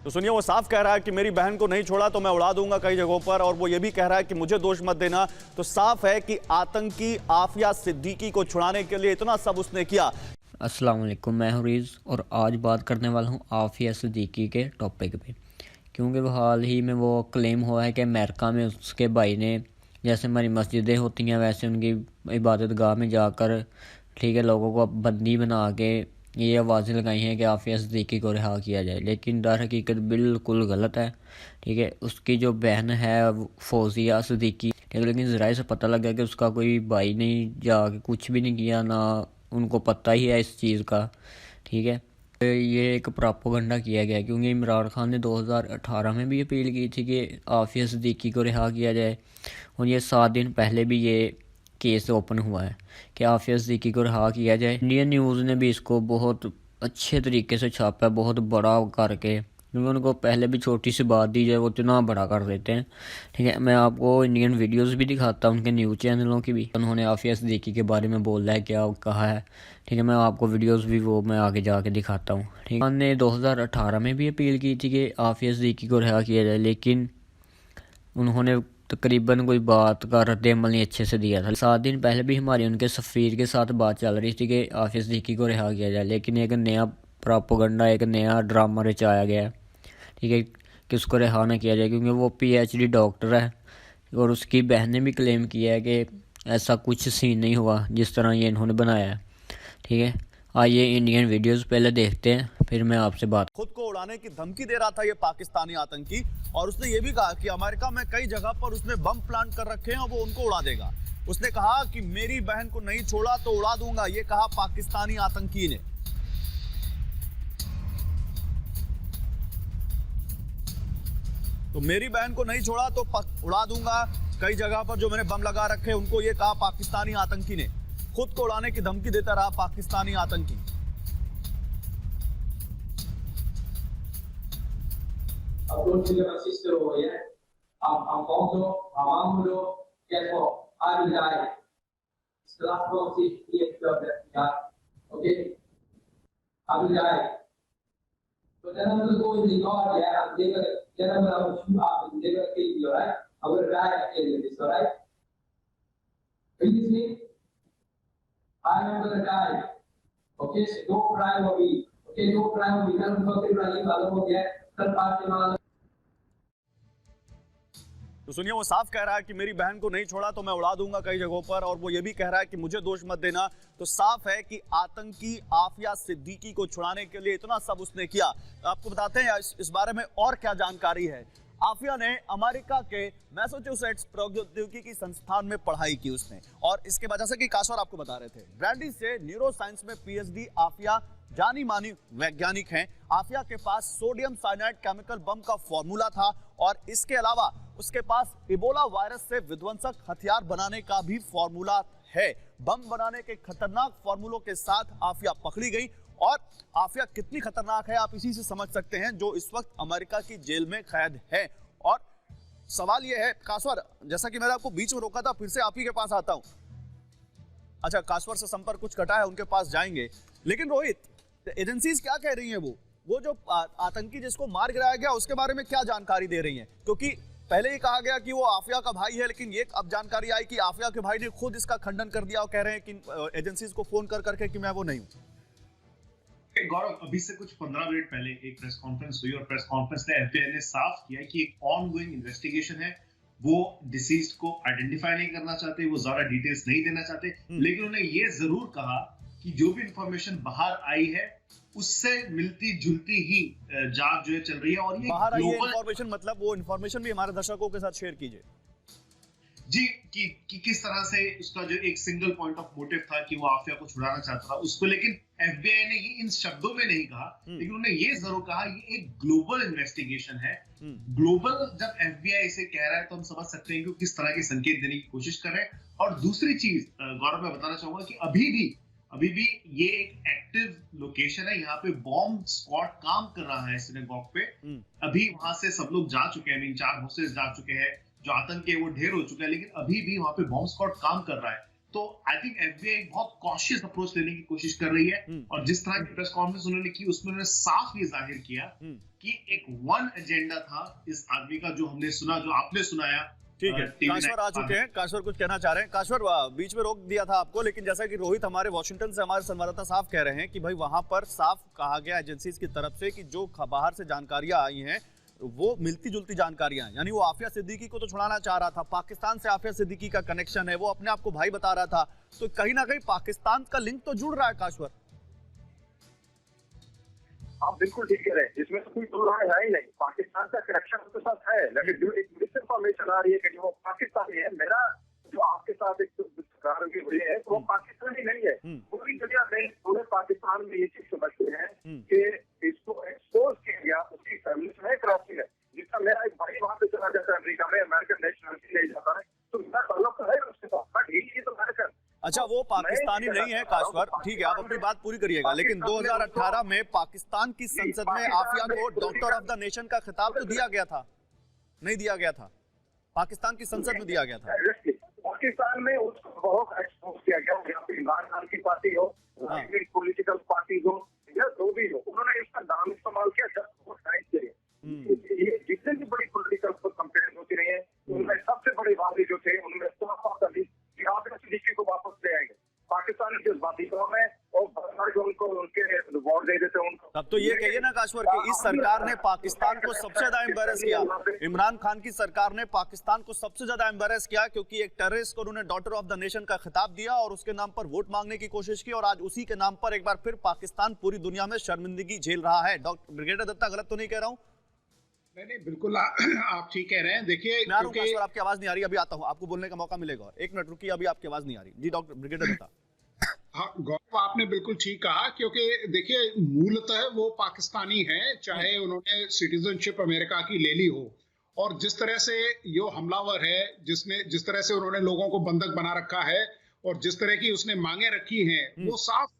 तो सुनिए, वो साफ कह रहा है कि मेरी बहन को नहीं छोड़ा तो मैं उड़ा दूंगा कई जगहों पर, और वो ये भी कह रहा है कि मुझे दोष मत देना। तो साफ है कि आतंकी आफिया सिद्दीकी को छुड़ाने के लिए इतना सब उसने किया। अस्सलाम वालेकुम, मैं हूं रीज़ और आज बात करने वाला हूं आफिया सिद्दीकी के टॉपिक पे, क्योंकि वो हाल ही में वो क्लेम हुआ है कि अमेरिका में उसके भाई ने, जैसे हमारी मस्जिदें होती हैं वैसे उनकी इबादत गाह में जाकर, ठीक है, लोगों को बंदी बना के ये आवाज़ें लगाई हैं कि आफिया सिद्दीकी को रिहा किया जाए, लेकिन दर हकीकत बिल्कुल गलत है। ठीक है, उसकी जो बहन है फौजिया सिद्दीकी, ठीक है, लेकिन ज़राए से पता लगा कि उसका कोई भाई नहीं जाके कुछ भी नहीं किया, ना उनको पता ही है इस चीज़ का। ठीक है, ये एक प्रोपेगेंडा किया गया क्योंकि इमरान खान ने 2018 में भी अपील की थी कि आफिया सिद्दीकी को रिहा किया जाए, और ये 7 दिन पहले भी ये केस ओपन हुआ है कि आफिया सिद्दीकी को रिहा किया जाए। इंडियन न्यूज़ ने भी इसको बहुत अच्छे तरीके से छापा है, बहुत बड़ा करके, क्योंकि उनको पहले भी छोटी सी बात दी जाए वो इतना बड़ा कर देते हैं। ठीक है, मैं आपको इंडियन वीडियोस भी दिखाता हूँ, उनके न्यूज़ चैनलों की भी, उन्होंने आफिया सिद्दीकी के बारे में बोला है, क्या कहा है। ठीक है, मैं आपको वीडियोस भी वो मैं आगे जाके दिखाता हूँ। ठीक है, हमने 2018 में भी अपील की थी कि आफिया सिद्दीकी को रिहा किया जाए, लेकिन उन्होंने तकरीबन कोई बात का रद्द-ए-अमल नहीं अच्छे से दिया था। 7 दिन पहले भी हमारी उनके सफ़ीर के साथ बात चल रही थी कि आफिया सिद्दीकी को रिहा किया जाए, लेकिन एक नया प्रोपेगेंडा, एक नया ड्रामा रचाया गया है, ठीक है, कि उसको रिहा ना किया जाए, क्योंकि वो PhD डॉक्टर है और उसकी बहन ने भी क्लेम किया है कि ऐसा कुछ सीन नहीं हुआ जिस तरह ये इन्होंने बनाया है। ठीक है, आइए इंडियन वीडियोस पहले देखते हैं, फिर मैं आपसे बात। खुद को उड़ाने की धमकी दे रहा था ये पाकिस्तानी आतंकी, और उसने ये भी कहा कि अमेरिका में कई जगह पर उसने बम प्लांट कर रखे हैं और वो उनको उड़ा देगा। उसने कहा कि मेरी बहन को नहीं छोड़ा तो उड़ा दूंगा, ये कहा पाकिस्तानी आतंकी ने। तो मेरी बहन को नहीं छोड़ा तो उड़ा दूंगा, कई जगह पर जो मैंने बम लगा रखे उनको, ये कहा पाकिस्तानी आतंकी ने। खुद को उड़ाने की धमकी देता रहा पाकिस्तानी आतंकी। Don't kill my sister over here. I'm also, I'm Amulo. Guess what? I will die. It's the last conversation we have that we got. Okay? I will die. But then I'm going to go in the yard, yeah, and then I'm going to shoot up and they're going to kill me, alright? I'm going to die at the end of this, alright? Are you listening? I am going to die. Okay? So don't cry over me. Okay? Don't cry over me. Don't fucking cry. I don't get. तो सुनिए, वो साफ कह रहा है कि मेरी बहन को नहीं छोड़ा तो मैं उड़ा दूंगा कई जगहों पर, और वो ये भी कह रहा है कि मुझे दोष मत देना। तो साफ है कि आतंकी आफिया सिद्दीकी को छुड़ाने के लिए इतना सब उसने किया। आपको बताते हैं इस बारे में और क्या जानकारी है। आफिया ने अमेरिका के मैसाचुसेट्स प्रौद्योगिकी संस्थान में पढ़ाई की उसने, और इसके वजह से कि कासवर आपको बता रहे थे, ब्रैंडी से न्यूरो साइंस में PhD आफिया जानी मानी वैज्ञानिक हैं। आफिया के पास सोडियम साइनाइड केमिकल बम का फॉर्मूला था, और इसके अलावा उसके पास इबोला वायरस से विध्वंसक हथियार बनाने का भी फॉर्मूला है। बम बनाने के खतरनाक फॉर्मूलों के साथ आफिया पकड़ी गई, और आफिया कितनी खतरनाक है आप इसी से समझ सकते हैं, जो इस वक्त अमेरिका की जेल में कैद है। और सवाल यह है कासवर, जैसा कि मैंने आपको बीच में रोका था, फिर से आप ही के पास आता हूं। अच्छा, कासवर से संपर्क कुछ कटा है, उनके पास जाएंगे। लेकिन रोहित, एजेंसीज क्या कह रही हैं? वो जो आतंकी जिसको मार गिराया गया उसके बारे में क्या जानकारी दे रही हैं? क्योंकि पहले ही कहा गया कि वो आफिया का भाई है, लेकिन ये अब जानकारी आई कि आफिया के भाई ने खुद इसका खंडन कर दिया और कह रहे हैं कि एजेंसीज को फोन कर करके कि मैं वो नहीं हूं। गौरव, अभी से कुछ 15 मिनट पहले एक प्रेस कॉन्फ्रेंस हुई और प्रेस कॉन्फ्रेंस में FBI ने साफ किया कि एक ऑनगोइंग इन्वेस्टिगेशन है। वो डिसीज्ड को आइडेंटिफाई नहीं करना चाहते, वो ज्यादा डिटेल्स नहीं देना चाहते, लेकिन उन्होंने ये जरूर कहा कि जो भी इंफॉर्मेशन बाहर आई है उससे मिलती जुलती ही जांच जो है चल रही है। और ये बाहर आई इंफॉर्मेशन, मतलब वो इंफॉर्मेशन भी हमारे दर्शकों के साथ शेयर कीजिए जी, कि किस तरह से उसका जो एक सिंगल पॉइंट ऑफ मोटिव था कि वो आफिया को छुड़ाना चाहता था उसको, लेकिन FBI ने ये इन शब्दों में नहीं कहा, लेकिन उन्होंने ये जरूर कहा ये एक ग्लोबल इन्वेस्टिगेशन है। ग्लोबल जब FBI इसे कह रहा है तो हम समझ सकते हैं कि किस तरह के संकेत देने की कोशिश कर रहे हैं। और दूसरी चीज गौरव, मैं बताना चाहूंगा कि अभी भी ये एक एक्टिव लोकेशन है, यहाँ पे बॉम्ब स्क्वाड काम कर रहा है सिनेगॉग पे। अभी वहां से सब लोग जा चुके हैं, 4 होस्टेज जा चुके हैं, जो आतंक है वो ढेर हो चुका है, लेकिन अभी भी वहां पे बॉम्ब स्क्वाड काम कर रहा है। तो आई थिंक एफबीआई एक बहुत कॉशियस अप्रोच लेने की कोशिश कर रही है, और जिस तरह की प्रेस कॉन्फ्रेंस उन्होंने की उसमें उन्होंने साफ ये जाहिर किया कि एक वन एजेंडा था इस आदमी का, जो हमने सुना, जो आपने सुनाया। ठीक है, काश्वर आ चुके हैं। काश्वर कुछ कहना चाह रहे हैं। काश्वर, बीच में रोक दिया था आपको, लेकिन जैसा कि रोहित हमारे वॉशिंगटन से हमारे संवाददाता साफ कह रहे हैं कि भाई वहां पर साफ कहा गया एजेंसीज की तरफ से कि जो बाहर से जानकारियां आई हैं वो मिलती जुलती जानकारियां हैं, यानी वो आफिया सिद्दीकी को तो छुड़ाना चाह रहा था, पाकिस्तान से आफिया सिद्दीकी का कनेक्शन है, वो अपने आप को भाई बता रहा था, तो कहीं ना कहीं पाकिस्तान का लिंक तो जुड़ रहा है। काश्वर, आप बिल्कुल ठीक कह रहे हैं, इसमें तो कोई दो राय है ही नहीं, पाकिस्तान का कनेक्शन उसके साथ है, लेकिन जो एक मिसइंफॉर्मेशन आ रही है कि जो पाकिस्तानी है, मेरा जो आपके साथ एक सरकार की हुई है वो पाकिस्तानी नहीं है। पूरी दुनिया में पूरे पाकिस्तान में ये चीज समझते हैं कि इसको एक्सपोज किया गया, उसकी फैमिली में क्रॉसिंग है, जिसका मेरा एक भाई वहां पे चला जाता है अमेरिका में, अमेरिकन नेशनलिटी ले जाता है, तो मेरा ताल्लुक तो है उसके साथ, बट ये तो अमेरिकन। अच्छा, वो पाकिस्तानी नहीं है काश्वर, ठीक है, आप अपनी बात पूरी करिएगा, लेकिन 2018 में पाकिस्तान की संसद में आफिया को डॉक्टर ऑफ द नेशन का खिताब तो दिया गया था, नहीं दिया गया था? पाकिस्तान की संसद में दिया गया था। पाकिस्तान में उसको बहुत एक्सपोज किया गया, यहाँ पे इमरान खान की पार्टी हो, पॉलिटिकल पार्टी हो या जो भी हो, उन्होंने इसका नाम इस्तेमाल किया जस्ट फॉर टाइम के लिए। ये जितने भी बड़ी पॉलिटिकल कंपेयर होती रही है, उनमें सबसे बड़े वादे जो थे उनमें कि आप सिद्दीकी को वापस ले आएंगे। पाकिस्तान के जज्बाती कौम है और उनको उनके रिवॉर्ड दे देते हैं उनको। तब तो ये कहिए ना काश्वर कि इस सरकार ने पाकिस्तान को सबसे ज्यादा एम्बेरस किया, इमरान खान की सरकार ने पाकिस्तान को सबसे ज्यादा एम्बेरस किया, क्योंकि एक टेररिस्ट को उन्होंने डॉटर ऑफ द नेशन का खिताब दिया और उसके नाम पर वोट मांगने की कोशिश की, और आज उसी के नाम पर एक बार फिर पाकिस्तान पूरी दुनिया में शर्मिंदगी झेल रहा है। डॉक्टर ब्रिगेडियर दत्ता, गलत तो नहीं कह रहा हूँ? नहीं, बिल्कुल आप ठीक कह रहे हैं। देखिए, क्योंकि आपकी आवाज नहीं आ रही, अभी आता हूँ, आपको बोलने का मौका मिलेगा। एक मिनट रुकिए, अभी आपकी आवाज नहीं आ रही। जी डॉक्टर ब्रिगेडियर दत्ता। हाँ गौरव, आपने बिल्कुल ठीक कहा, क्योंकि देखिए मूलतः वो पाकिस्तानी हैं, चाहे उन्होंने सिटीजनशिप अमेरिका की ले ली हो, और जिस तरह से यो हमलावर है, जिस तरह से उन्होंने लोगों को बंधक बना रखा है और जिस तरह की उसने मांगे रखी हैं, वो साफ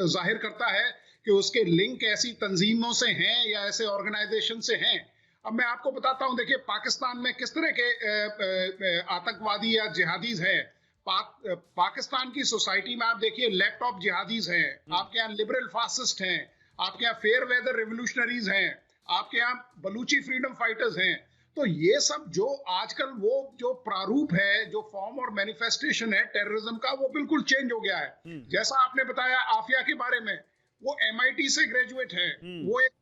जाहिर करता है कि उसके लिंक ऐसी तंजीमों से हैं या ऐसे ऑर्गेनाइजेशन से हैं। अब मैं आपको बताता हूं, देखिए पाकिस्तान में किस तरह के आतंकवादी या जिहादीज हैं। पाकिस्तान की सोसाइटी में आप देखिए लैपटॉप जिहादीज हैं, आपके यहाँ लिबरल फासिस्ट हैं, आपके यहाँ फेयर वेदर रिवोल्यूशनरीज हैं, आपके यहाँ बलूची फ्रीडम फाइटर्स हैं। तो ये सब जो आजकल वो जो प्रारूप है, जो फॉर्म और मैनिफेस्टेशन है टेररिज्म का, वो बिल्कुल चेंज हो गया है। जैसा आपने बताया आफिया के बारे में, वो MIT से ग्रेजुएट है, वो एक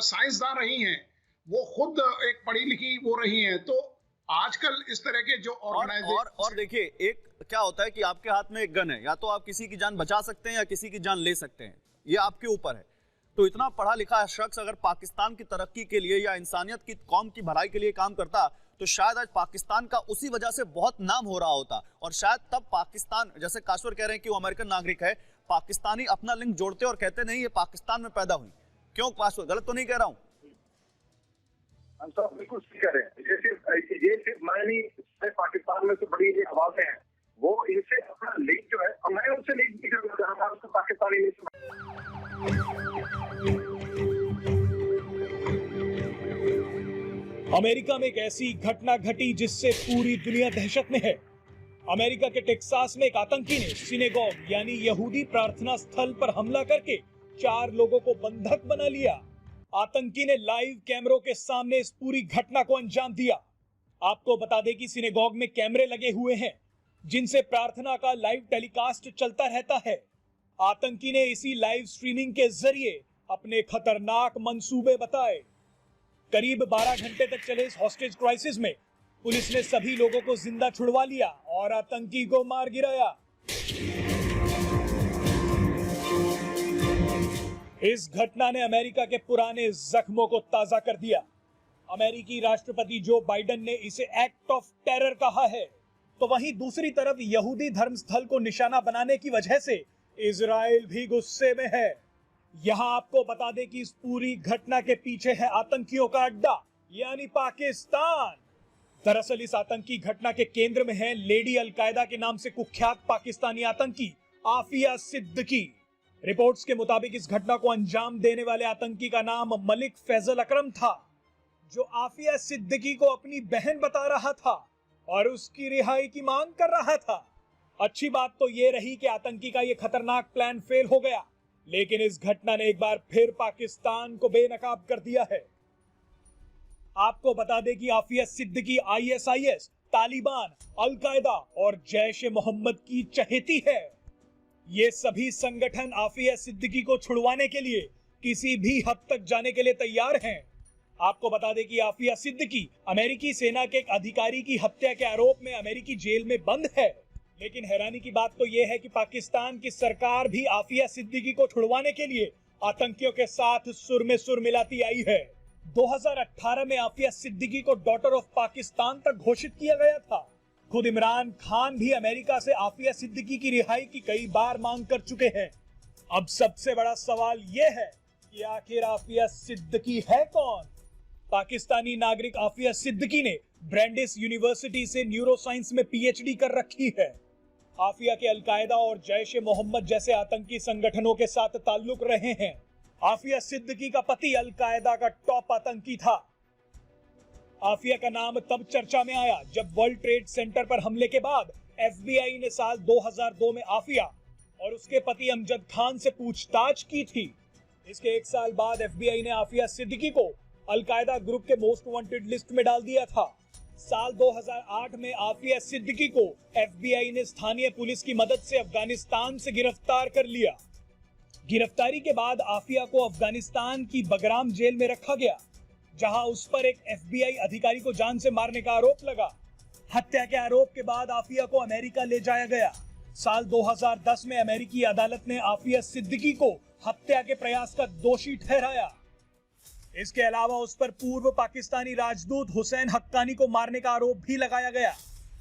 साइंसदान रही हैं, वो खुद एक पढ़ी लिखी वो रही हैं। तो आजकल इस तरह के जो ऑर्गेनाइजेशन और देखिए, एक क्या होता है कि आपके हाथ में एक गन है, या तो आप किसी की जान बचा सकते हैं या किसी की जान ले सकते हैं, ये आपके ऊपर है। तो इतना पढ़ा लिखा शख्स अगर पाकिस्तान की तरक्की के लिए या इंसानियत की, कौम की भलाई के लिए काम करता, तो शायद आज पाकिस्तान का उसी वजह से बहुत नाम हो रहा होता, और शायद तब पाकिस्तान, जैसे काश्वर कह रहे हैं कि वो अमेरिकन नागरिक है, पाकिस्तानी अपना लिंक जोड़ते और कहते नहीं ये पाकिस्तान में पैदा हुई। क्यों काश्वर, गलत तो नहीं कह रहा हूँ? हम सब बिल्कुल ठीक कह रहे हैं। ये सिर्फ मैं नहीं, पाकिस्तान में से बड़ी ये आवाजें हैं, वो इनसे अपना लिंक जो है, और मैं उनसे लिंक नहीं करना चाह रहा, उसको पाकिस्तानी नहीं समझ। अमेरिका में एक ऐसी घटना घटी जिससे पूरी दुनिया दहशत में है। अमेरिका के टेक्सास में एक आतंकी ने सिनेगॉग यानी यहूदी प्रार्थना स्थल पर हमला करके 4 लोगों को बंधक बना लिया। आतंकी ने लाइव कैमरों के सामने इस पूरी घटना को अंजाम दिया। आपको बता दें कि सिनेगॉग में कैमरे लगे हुए हैं जिनसे प्रार्थना का लाइव टेलीकास्ट चलता रहता है। आतंकी ने इसी लाइव स्ट्रीमिंग के जरिए अपने खतरनाक मंसूबे बताए। करीब 12 घंटे तक चले इस हॉस्टेज क्राइसिस में पुलिस ने सभी लोगों को जिंदा छुड़वा लिया और आतंकी को मार गिराया। इस घटना ने अमेरिका के पुराने जख्मों को ताजा कर दिया। अमेरिकी राष्ट्रपति जो बाइडेन ने इसे एक्ट ऑफ टेरर कहा है, तो वहीं दूसरी तरफ यहूदी धर्मस्थल को निशाना बनाने की वजह से इजराइल भी गुस्से में है। यहां आपको बता दें कि इस पूरी घटना के पीछे है आतंकियों का अड्डा यानी पाकिस्तान। दरअसल इस आतंकी घटना के केंद्र में है लेडी अलकायदा के नाम से कुख्यात पाकिस्तानी आतंकी आफिया सिद्दीकी। रिपोर्ट्स के मुताबिक इस घटना को अंजाम देने वाले आतंकी का नाम मलिक फैजल अकरम था, जो आफिया सिद्दीकी को अपनी बहन बता रहा था और उसकी रिहाई की मांग कर रहा था। अच्छी बात तो ये रही कि आतंकी का ये खतरनाक प्लान फेल हो गया, लेकिन इस घटना ने एक बार फिर पाकिस्तान को बेनकाब कर दिया है। आपको बता दें कि आफिया सिद्दीकी ISIS, तालिबान, अल-कायदा और जैश ए मोहम्मद की चहेती है। ये सभी संगठन आफिया सिद्दीकी को छुड़वाने के लिए किसी भी हद तक जाने के लिए तैयार हैं। आपको बता दें कि आफिया सिद्दीकी अमेरिकी सेना के एक अधिकारी की हत्या के आरोप में अमेरिकी जेल में बंद है। लेकिन हैरानी की बात तो यह है कि पाकिस्तान की सरकार भी आफिया सिद्दीकी को छुड़वाने के लिए आतंकियों के साथ सुर में सुर मिलाती आई है। 2018 में आफिया सिद्दीकी को डॉटर ऑफ पाकिस्तान तक घोषित किया गया था। खुद इमरान खान भी अमेरिका से आफिया सिद्दीकी की रिहाई की कई बार मांग कर चुके हैं। अब सबसे बड़ा सवाल यह है कि आखिर आफिया सिद्दीकी है कौन? पाकिस्तानी नागरिक आफिया सिद्दीकी ने ब्रैंडिस यूनिवर्सिटी से न्यूरोसाइंस में PhD कर रखी है। आफिया के अल-कायदा और जैश ए मोहम्मद जैसे आतंकी संगठनों के साथ ताल्लुक रहे हैं। आफिया सिद्दीकी का पति अल-कायदा का टॉप आतंकी था। आफिया का नाम तब चर्चा में आया जब वर्ल्ड ट्रेड सेंटर पर हमले के बाद FBI ने साल 2002 में आफिया और उसके पति अमजद खान से पूछताछ की थी। इसके एक साल बाद FBI ने आफिया सिद्दीकी को अल-कायदा ग्रुप के मोस्ट वांटेड लिस्ट में डाल दिया था। साल 2008 में आफिया सिद्दीकी को FBI ने स्थानीय पुलिस की मदद से अफगानिस्तान से गिरफ्तार कर लिया। गिरफ्तारी के बाद आफिया को अफगानिस्तान की बगराम जेल में रखा गया, जहां उस पर एक FBI अधिकारी को जान से मारने का आरोप लगा। हत्या के आरोप के बाद आफिया को अमेरिका ले जाया गया। साल 2010 में अमेरिकी अदालत ने आफिया सिद्दीकी को हत्या के प्रयास का दोषी ठहराया। इसके अलावा उस पर पूर्व पाकिस्तानी राजदूत हुसैन हक्कानी को मारने का आरोप भी लगाया गया।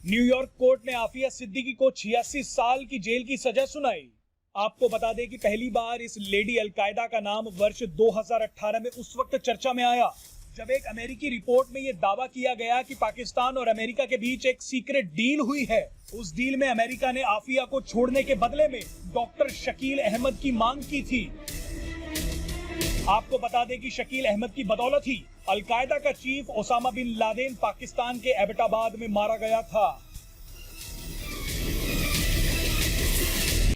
न्यूयॉर्क कोर्ट ने आफिया सिद्दीकी को 86 साल की जेल की सजा सुनाई। आपको बता दें कि पहली बार इस लेडी अल-कायदा का नाम वर्ष 2018 में उस वक्त चर्चा में आया जब एक अमेरिकी रिपोर्ट में यह दावा किया गया कि पाकिस्तान और अमेरिका के बीच एक सीक्रेट डील हुई है। उस डील में अमेरिका ने आफिया को छोड़ने के बदले में डॉक्टर शकील अहमद की मांग की थी। आपको बता दें कि शकील अहमद की बदौलत ही अल-कायदा का chief Osama bin Laden Pakistan के एबटाबाद में मारा गया था।